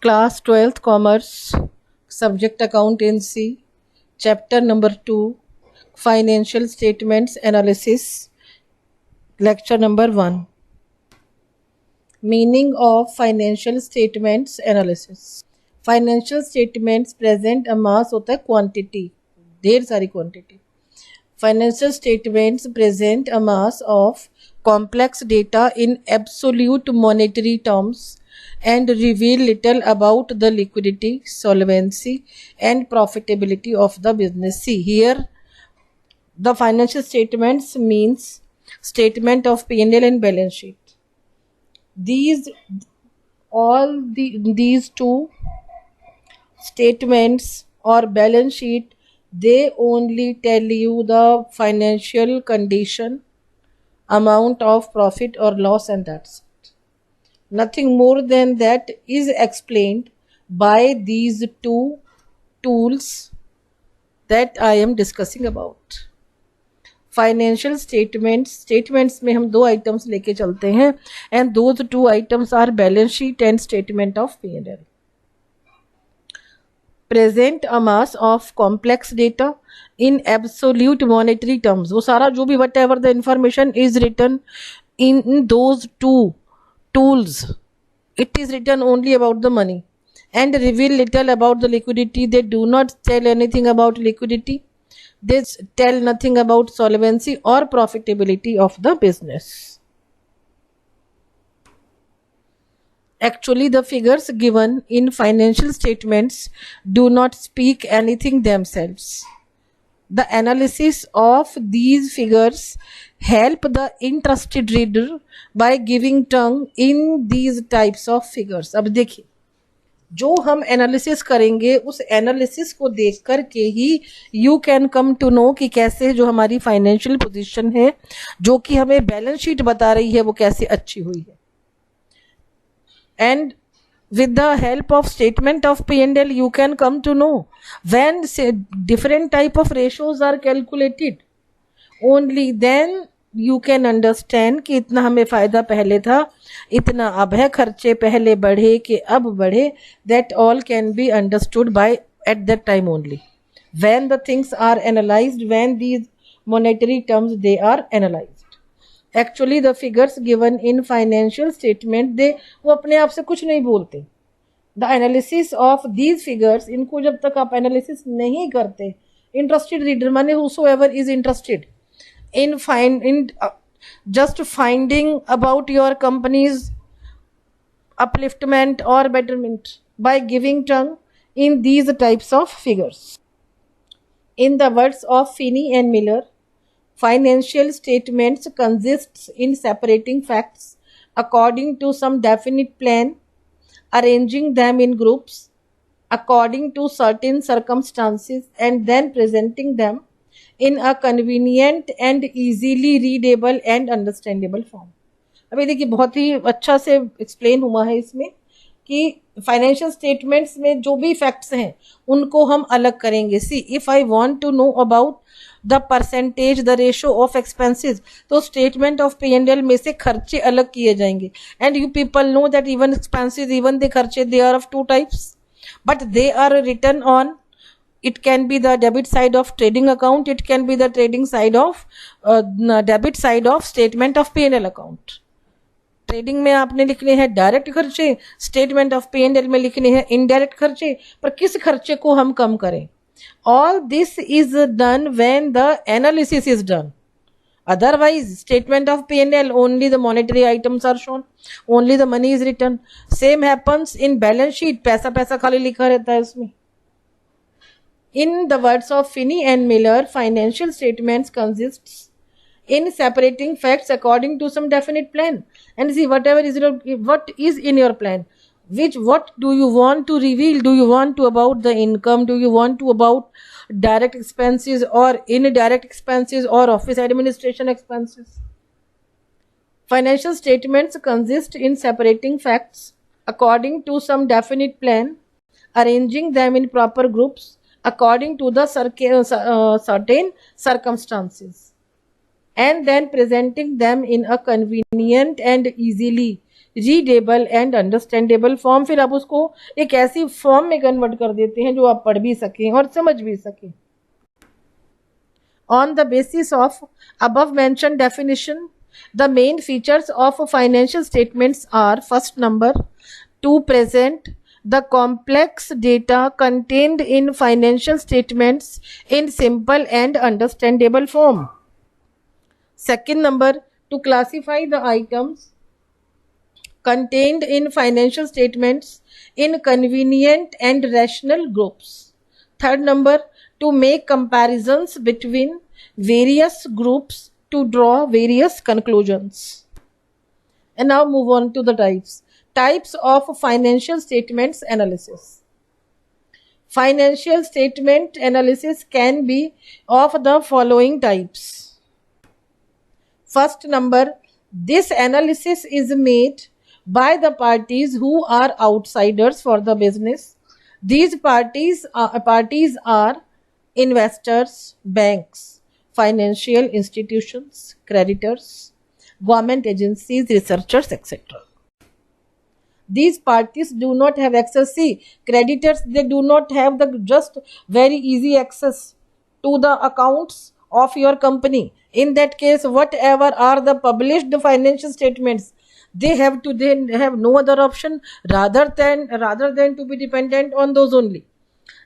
Class 12th Commerce, Subject Accountancy, Chapter number 2, Financial Statements Analysis, Lecture number 1. Meaning of Financial Statements Analysis. Financial statements present a mass होता है quantity, ढेर सारी quantity. Financial statements present a mass of complex data in absolute monetary terms and reveal little about the liquidity, solvency, and profitability of the business. See here, the financial statements means statement of P&L and balance sheet. These two statements or balance sheet, they only tell you the financial condition, amount of profit or loss, and that's it. Nothing more than that is explained by these two tools that I am discussing about. Financial statements में हम दो items लेके चलते हैं, and those two items are balance sheet and statement of P&L. Present a mass of complex data in absolute monetary terms. वो सारा जो भी whatever the information is written in those two tools, it is written only about the money and reveal little about the liquidity. They do not tell anything about liquidity. They tell nothing about solvency or profitability of the business. Actually, the figures given in financial statements do not speak anything themselves. The analysis of these figures help the interested reader by giving tongue in these types of figures. अब देखिए, जो हम analysis करेंगे उस analysis को देख कर के ही you can come to know कि कैसे जो हमारी फाइनेंशियल पोजीशन है, जो कि हमें बैलेंस शीट बता रही है, वो कैसे अच्छी हुई है. And with the help of statement of P&L, you can come to know when different type of ratios are calculated. Only then you can understand कि इतना हमें फायदा पहले था, इतना अब है, खर्चे पहले बढ़े कि अब बढ़े. That all can be understood by at that time only. When the things are analyzed, when these monetary terms they are analyzed. Actually the figures given in financial statement, they वो अपने आप से कुछ नहीं बोलते. The analysis of these figures, इनको जब तक आप analysis नहीं करते, interested reader माने whosoever is interested in just finding about your company's upliftment or betterment by giving tongue in these types of figures. In the words of Finney and Miller, financial statements consists in separating facts according to some definite plan, arranging them in groups according to certain circumstances, and then presenting them in a convenient and easily readable and understandable form. अभी देखिए, बहुत ही अच्छा से explain हुआ है इसमें कि financial statements में जो भी फैक्ट्स हैं उनको हम अलग करेंगे. See, if I want to know about the percentage, the ratio of expenses, तो स्टेटमेंट ऑफ P&L में से खर्चे अलग किए जाएंगे. And you people know that even expenses, even they खर्चे, they are of two types, but they are written on, it can be the debit side of trading account, it can be the trading side of debit side of statement of P&L account. Trading में आपने लिखने हैं direct खर्चे, statement of P&L में लिखने हैं indirect खर्चे, पर किस खर्चे को हम कम करें. All this is done when the analysis is done. Otherwise, statement of P&L, only the monetary items are shown, only the money is written. Same happens in balance sheet, पैसा पैसा खाली लिखा रहता है उसमें. In the words of Finney and Miller, financial statements consists in separating facts according to some definite plan. And see, what is in your plan, what do you want to reveal? Do you want to about the income? Do you want to about direct expenses or indirect expenses or office administration expenses? Financial statements consist in separating facts according to some definite plan, arranging them in proper groups according to the certain circumstances, and then presenting them in a convenient and easily readable and understandable form, फिर आप उसको एक ऐसी form में convert कर देते हैं जो आप पढ़ भी सकें और समझ भी सकें. On the basis of above mentioned definition, the main features of financial statements are: first number, to present the complex data contained in financial statements in simple and understandable form. Second number, to classify the items contained in financial statements in convenient and rational groups. Third number, to make comparisons between various groups to draw various conclusions. And now move on to the types. Types of financial statements analysis. Financial statement analysis can be of the following types. First number, this analysis is made by the parties who are outsiders for the business. These parties are investors, banks, financial institutions, creditors, government agencies, researchers, etc. These parties do not have access. See, creditors, they do not have the just very easy access to the accounts of your company. In that case, whatever are the published financial statements, they have no other option rather than to be dependent on those only.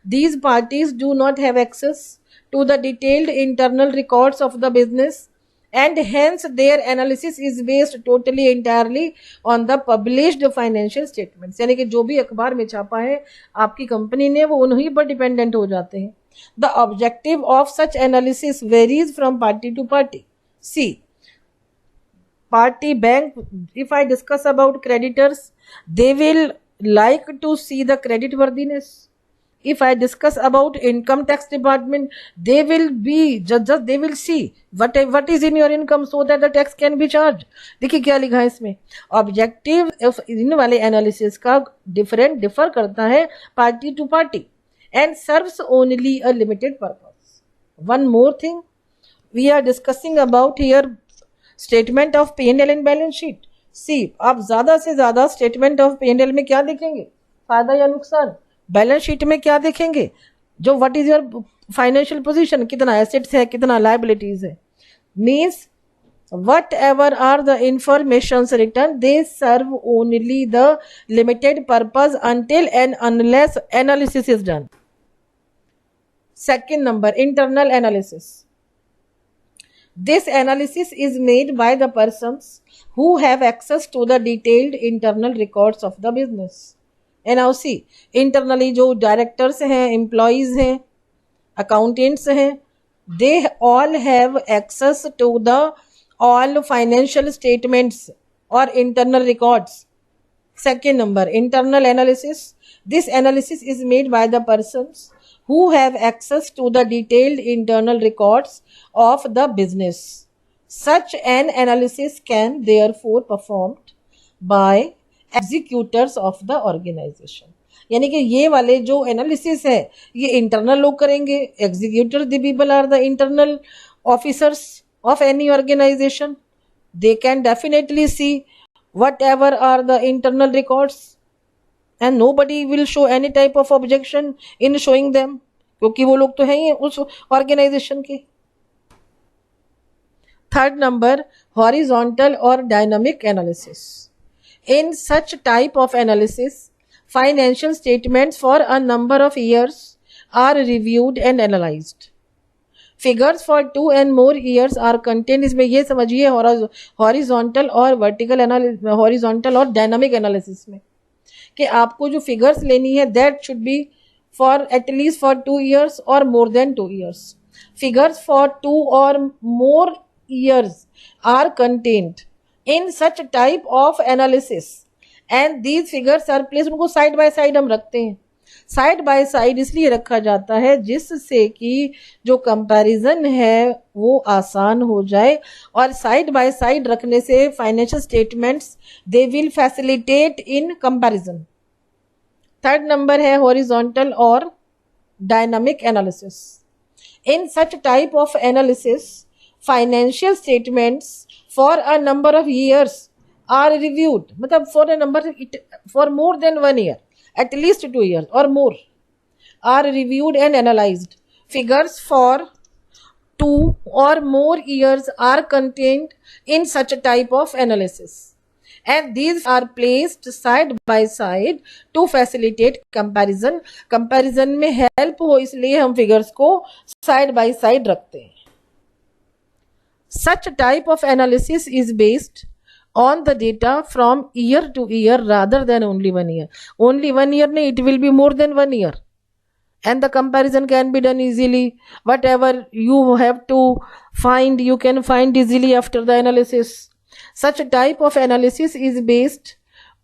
These parties do not have access to the detailed internal records of the business, and hence their analysis is based totally entirely on the published financial statements. यानी कि जो भी अखबार में छापा है आपकी company ने, वो उन्हीं पर डिपेंडेंट हो जाते हैं. The objective of such analysis varies from party to party. See, party bank, if I discuss about creditors, they will like to see the credit worthiness. If I discuss about income tax department, they will be just they will see what is in your income so that the tax can be charged. देखिए क्या लिखा है इसमें. Objective इन वाले analysis का differ करता है party to party and serves only a limited purpose. One more thing, we are discussing about here statement of P&L and balance sheet. See, आप ज़्यादा से ज़्यादा statement of P&L में क्या देखेंगे, फायदा या नुकसान. बैलेंस शीट में क्या देखेंगे, जो what is your financial position, कितना एसेट्स है, कितना लायबिलिटीज है. Means whatever are the informations written, they serve only the limited purpose until and unless analysis is done. Second number, internal analysis. This analysis is made by the persons who have access to the detailed internal records of the business. And now see, internally जो directors हैं, employees हैं, accountants हैं, they all have access to the all financial statements or internal records. Second number, internal analysis. This analysis is made by the persons who have access to the detailed internal records of the business. Such an analysis can therefore performed by executors of the organization. यानी कि ये वाले जो analysis है ये internal लोग करेंगे. Executor the people are the internal officers of any organization. They can definitely see whatever are the internal records and nobody will show any type of objection in showing them, क्योंकि वो लोग तो हैं ही उस organization के. Third number, horizontal or dynamic analysis. In such type of analysis, financial statements for a number of years are reviewed and analyzed. Figures for 2 and more years are content. इसमें ये समझिए हॉरिजॉन्टल और vertical horizontal और dynamic analysis में कि आपको जो figures लेनी है that should be for at least for 2 years और more than 2 years. Figures for 2 or more years are content in such type of analysis and these figures are place. उनको side by side हम रखते हैं. Side by side इसलिए रखा जाता है जिससे कि जो कंपैरिजन है वो आसान हो जाए, और साइड बाय साइड रखने से financial statements they will facilitate in comparison. Third number है हॉरिजॉन्टल और dynamic analysis. In such type of analysis financial statements for a number of years are reviewed, matlab for a number for more than 1 year, at least 2 years or more, are reviewed and analyzed. Figures for 2 or more years are contained in such a type of analysis, and these are placed side by side to facilitate comparison. Comparison में help हो इसलिए हम figures को side by side रखते हैं. Such type of analysis is based on the data from year to year rather than only 1 year. Only 1 year नहीं, it will be more than 1 year, and the comparison can be done easily. Whatever you have to find, you can find easily after the analysis. Such type of analysis is based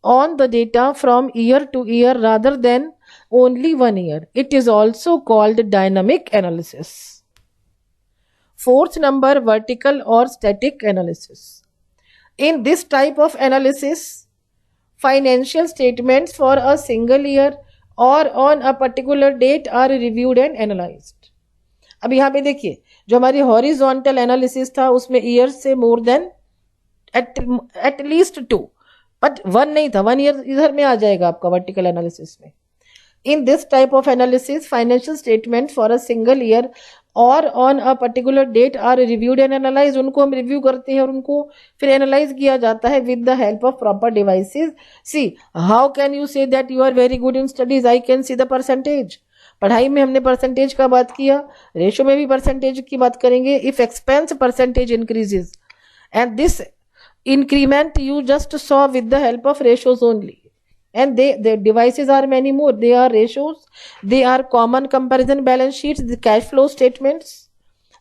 on the data from year to year rather than only 1 year. It is also called dynamic analysis. Fourth number, vertical or static analysis. In this type of analysis, financial statements for a single year or on a particular date are reviewed and analyzed. अब यहाँ पे देखिए, जो हमारी horizontal analysis था उसमें years से more than at least 2, but 1 नहीं था. 1 ईयर इधर में आ जाएगा आपका वर्टिकल एनालिसिस में. In this type of analysis, financial statements for a single year और on a particular date are reviewed and analyzed. उनको हम रिव्यू करते हैं और उनको फिर एनालाइज किया जाता है with the help of proper devices. See, how can you say that you are very good in studies? I can see the percentage. पढ़ाई में हमने परसेंटेज का बात किया, रेशो में भी परसेंटेज की बात करेंगे. If expense percentage increases, and this increment you just saw with the help of ratios only. And the devices are many more. They are ratios, they are common comparison balance sheets, the cash flow statements.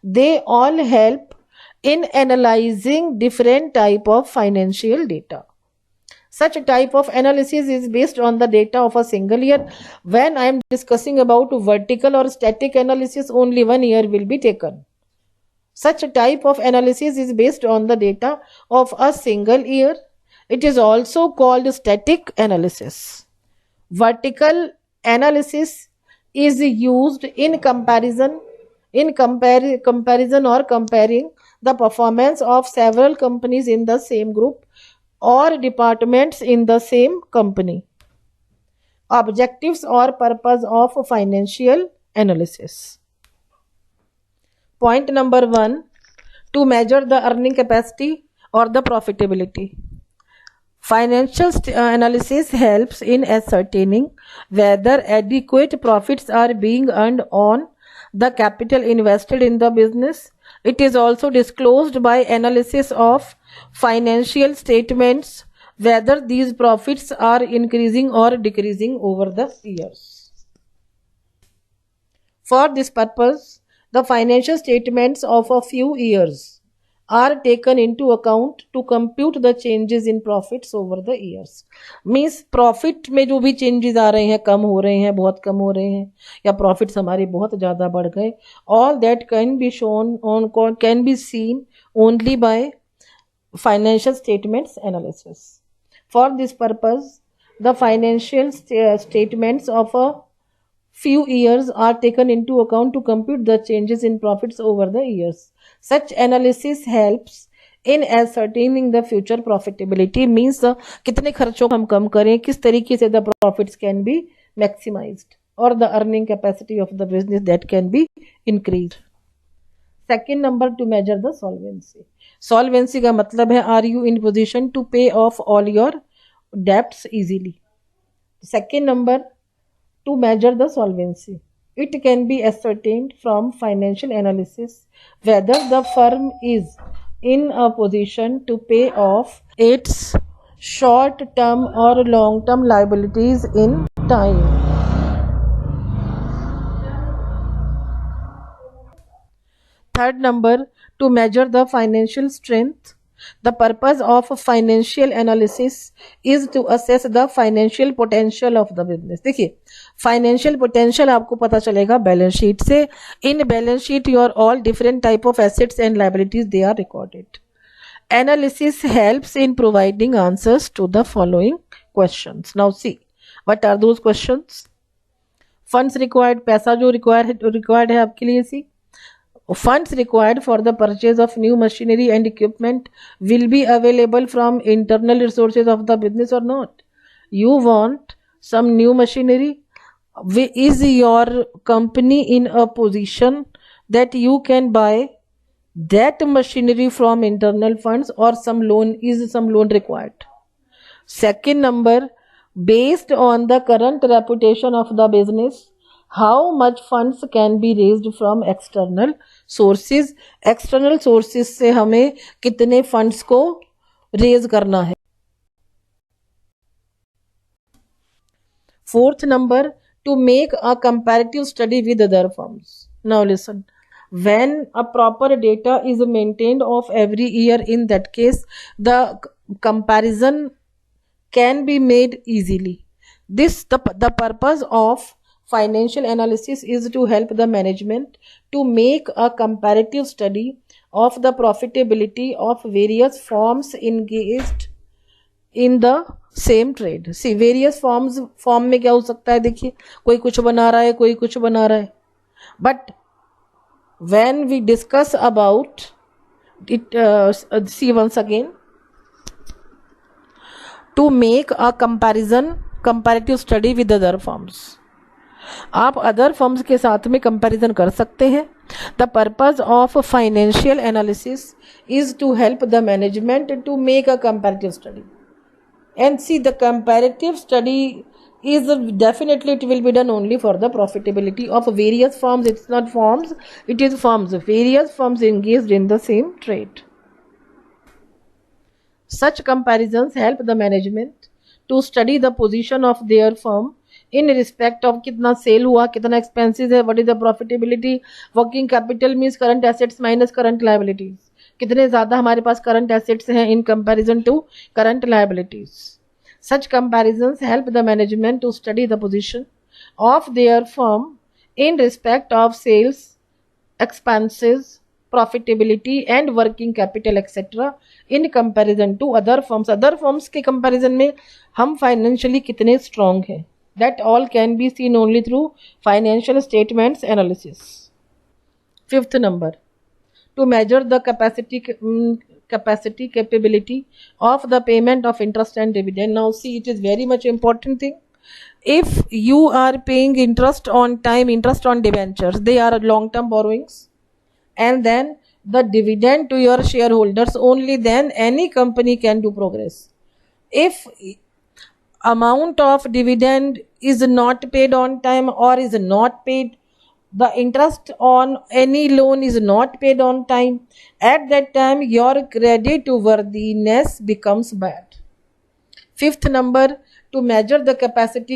They all help in analyzing different type of financial data. Such type of analysis is based on the data of a single year. When I am discussing about vertical or static analysis, only 1 year will be taken. Such type of analysis is based on the data of a single year. It is also called static analysis. Vertical analysis is used in comparison or comparing the performance of several companies in the same group or departments in the same company. Objectives or purpose of financial analysis. Point number 1, to measure the earning capacity or the profitability. Financial analysis helps in ascertaining whether adequate profits are being earned on the capital invested in the business. It is also disclosed by analysis of financial statements whether these profits are increasing or decreasing over the years. For this purpose, the financial statements of a few years are taken into account to compute the changes in profits over the years. Means profit में जो भी changes आ रहे हैं, कम हो रहे हैं, बहुत कम हो रहे हैं, या profits हमारे बहुत ज़्यादा बढ़ गए, all that can be seen only by financial statements analysis. For this purpose, the financial statements of a few years are taken into account to compute the changes in profits over the years. Such analysis helps in ascertaining the future profitability. Means कितने खर्चों को हम कम करें, किस तरीके से the profits can be maximized or the earning capacity of the business that can be increased. Second number, to measure the solvency. Solvency का मतलब है are you in position to pay off all your debts easily. Second number, to measure the solvency. It can be ascertained from financial analysis whether the firm is in a position to pay off its short-term or long-term liabilities in time. Third number, to measure the financial strength. The purpose of financial analysis is to assess the financial potential of the business. देखिए, financial potential आपको पता चलेगा balance sheet से. In balance sheet, your all different type of assets and liabilities, they are recorded. Analysis helps in providing answers to the following questions. Now see, what are those questions? Funds required, पैसा जो required है आपके लिए. सी funds required for the purchase of new machinery and equipment will be available from internal resources of the business or not. You want some new machinery. Is your company in a position that you can buy that machinery from internal funds, or some loan required? Second number, based on the current reputation of the business, how much funds can be raised from external sources. External sources से हमें कितने funds को raise करना है. Fourth number, to make a comparative study with other firms. Now listen. When a proper data is maintained of every year, in that case the comparison can be made easily. The purpose of financial analysis is to help the management to make a comparative study of the profitability of various firms engaged in the same trade. See various form में क्या हो सकता है, देखिए कोई कुछ बना रहा है, कोई कुछ बना रहा है. But when we discuss about it, see once again, to make a comparative study with other firms. आप अदर फर्म्स के साथ में कंपैरिजन कर सकते हैं. The purpose of financial analysis is to help the management to make a comparative study. And see, the comparative study is definitely, it will be done only for the profitability of various firms. It's not firms, it is firms, various firms engaged in the same trade. Such comparisons help the management to study the position of their firm in respect of कितना sale हुआ, कितना expenses है, what is the profitability. Working capital means current assets minus current liabilities. कितने ज़्यादा हमारे पास current assets हैं in comparison to current liabilities. Such comparisons help the management to study the position of their firm in respect of sales, expenses, profitability and working capital etc. in comparison to other firms. Other firms के comparison में हम financially कितने strong हैं. That all can be seen only through financial statements analysis. Fifth number, to measure the capability of the payment of interest and dividend. Now see, it is very much important thing. If you are paying interest on time, interest on debentures, they are long term borrowings, and then the dividend to your shareholders, only then any company can do progress. If amount of dividend is not paid on time or is not paid, the interest on any loan is not paid on time, at that time your credit worthiness becomes bad. Fifth number, to measure the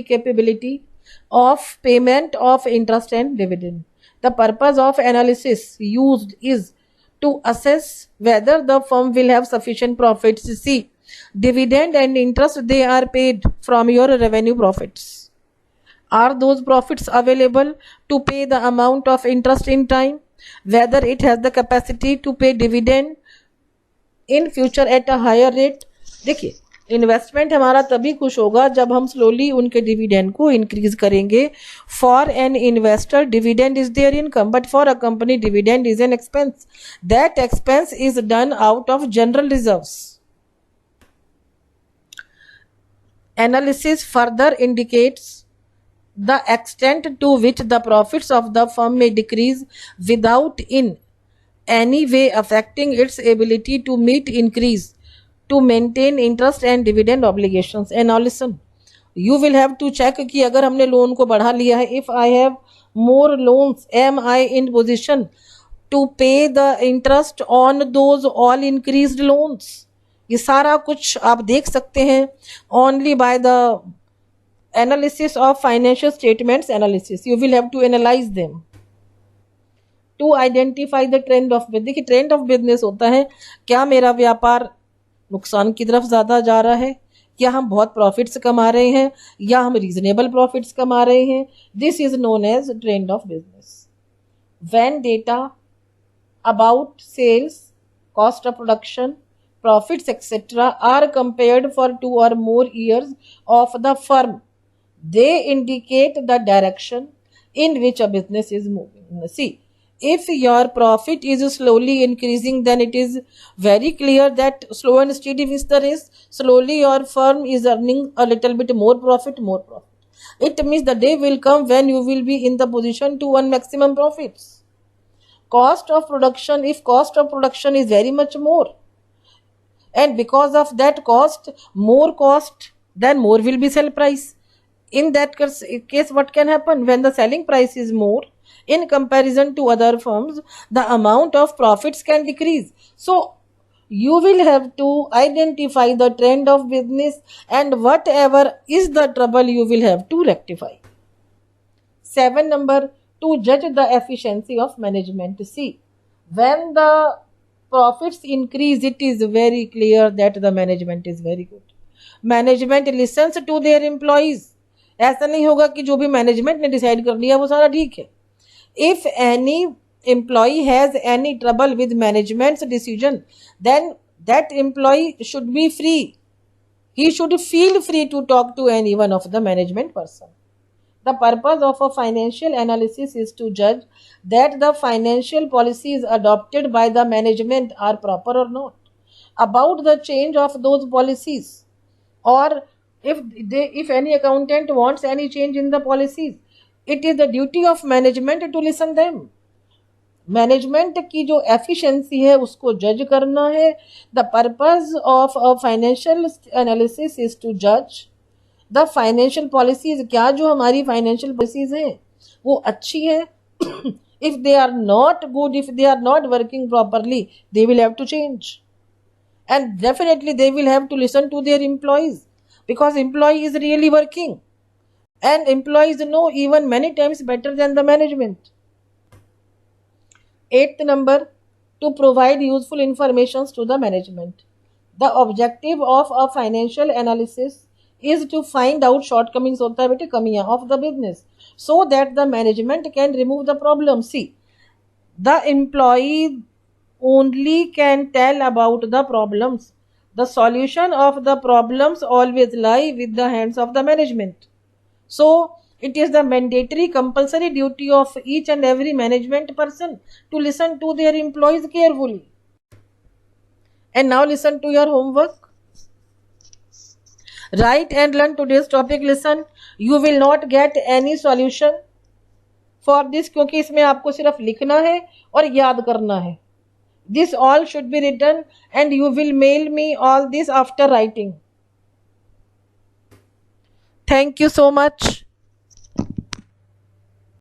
capability of payment of interest and dividend. The purpose of analysis used is to assess whether the firm will have sufficient profits. See, dividend and interest, they are paid from your revenue profits. Are those profits available to pay the amount of interest in time? Whether it has the capacity to pay dividend in future at a higher rate. देखिए, investment हमारा तभी खुश होगा जब हम slowly उनके dividend को increase करेंगे. For an investor dividend is there income, but for a company dividend is an expense. That expense is done out of general reserves. Analysis further indicates the extent to which the profits of the firm may decrease without in any way affecting its ability to meet increase to maintain interest and dividend obligations. And now listen, you will have to check कि अगर हमने loan को बढ़ा लिया है, if I have more loans, am I in position to pay the interest on those all increased loans? ये सारा कुछ आप देख सकते हैं only by the analysis of financial statements analysis. You will have to analyze them to identify the trend of business. देखिए, trend of business होता है, क्या मेरा व्यापार नुकसान की तरफ ज़्यादा जा रहा है, क्या हम बहुत प्रॉफिट्स कमा रहे हैं, या हम रीजनेबल प्रॉफिट्स कमा रहे हैं. This is known as trend of business. When data about sales, cost of production, profits etc. are compared for 2 or more years of the firm, they indicate the direction in which a business is moving. See, If your profit is slowly increasing, then it is very clear that slow and steady is the race. Slowly your firm is earning a little bit more profit, more profit. It means the day will come when you will be in the position to earn maximum profits. Cost of production, if cost of production is very much more, and because of that cost, then more will be sell price. In that case, what can happen when the selling price is more in comparison to other firms, the amount of profits can decrease. So you will have to identify the trend of business, and whatever is the trouble you will have to rectify. 7 number, to judge the efficiency of management. See, when the profits increase, it is very clear that the management is very good. Management listens to their employees. ऐसा नहीं होगा कि जो भी management ने decide कर लिया वो सारा ठीक है. If any employee has any trouble with management's decision, then that employee should be free. He should feel free to talk to any one of the management person. The purpose of a financial analysis is to judge that the financial policies adopted by the management are proper or not. About the change of those policies, or if any accountant wants any change in the policies, it is the duty of management to listen them. Management की जो efficiency है उसको जज करना है. The purpose of a financial analysis is to जज the financial policies. क्या जो हमारी फाइनेंशियल पॉलिसीज हैं वो अच्छी है? If they are not good, if they are not working properly, they will have to change, and definitely they will have to listen to their employees, because employee is really working and employees know even many times better than the management. 8th number, to provide useful information to the management. The objective of a financial analysis is to find out shortcomings, होता है बेटे कमियां, of the business, so that the management can remove the problem. See, the employee only can tell about the problems. The solution of the problems always lie with the hands of the management. So it is the mandatory compulsory duty of each and every management person to listen to their employees carefully. And now listen to your homework. Write and learn today's topic. Listen, you will not get any solution for this, क्योंकि इसमें आपको सिर्फ लिखना है और याद करना है. This all should be written and you will mail me all this after writing. Thank you so much.